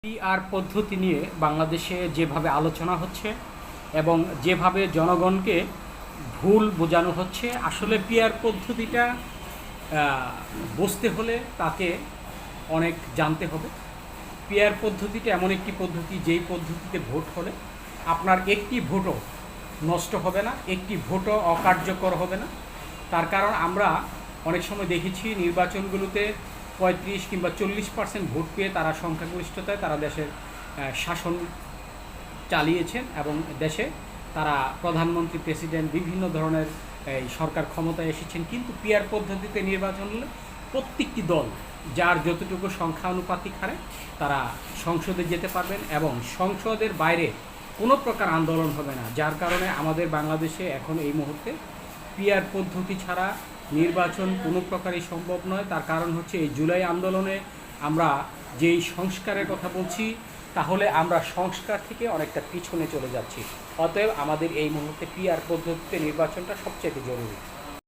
PR পদ্ধতি নিয়ে বাংলাদেশে যেভাবে আলোচনা হচ্ছে এবং যেভাবে জনগণকে ভুল বোঝানো হচ্ছে, আসলে পিআর পদ্ধতিটা বুঝতে হলে তাকে অনেক জানতে হবে। পিআর পদ্ধতিটা এমন একটি পদ্ধতি, যেই পদ্ধতিতে ভোট হলে আপনার একটি ভোটও নষ্ট হবে না, একটি ভোটও অকার্যকর হবে না। তার কারণ আমরা অনেক সময় দেখেছি নির্বাচনগুলোতে 35 কিংবা 40% ভোট পেয়ে তারা সংখ্যাগরিষ্ঠতায় তারা দেশের শাসন চালিয়েছেন এবং দেশে তারা প্রধানমন্ত্রী, প্রেসিডেন্ট, বিভিন্ন ধরনের এই সরকার ক্ষমতায় এসেছেন। কিন্তু পিআর পদ্ধতিতে নির্বাচন হলে প্রত্যেকটি দল যার যতটুকু সংখ্যানুপাতিক হারে তারা সংসদে যেতে পারবেন এবং সংসদের বাইরে কোনো প্রকার আন্দোলন হবে না। যার কারণে আমাদের বাংলাদেশে এখন এই মুহূর্তে পিআর পদ্ধতি ছাড়া নির্বাচন কোনো প্রকারই সম্ভব নয়। তার কারণ হচ্ছে এই জুলাই আন্দোলনে আমরা যেই সংস্কারের কথা বলছি, তাহলে আমরা সংস্কার থেকে অনেকটা পিছনে চলে যাচ্ছি। অতএব আমাদের এই মুহূর্তে পিআর পদ্ধতিতে নির্বাচনটা সবচেয়ে জরুরি।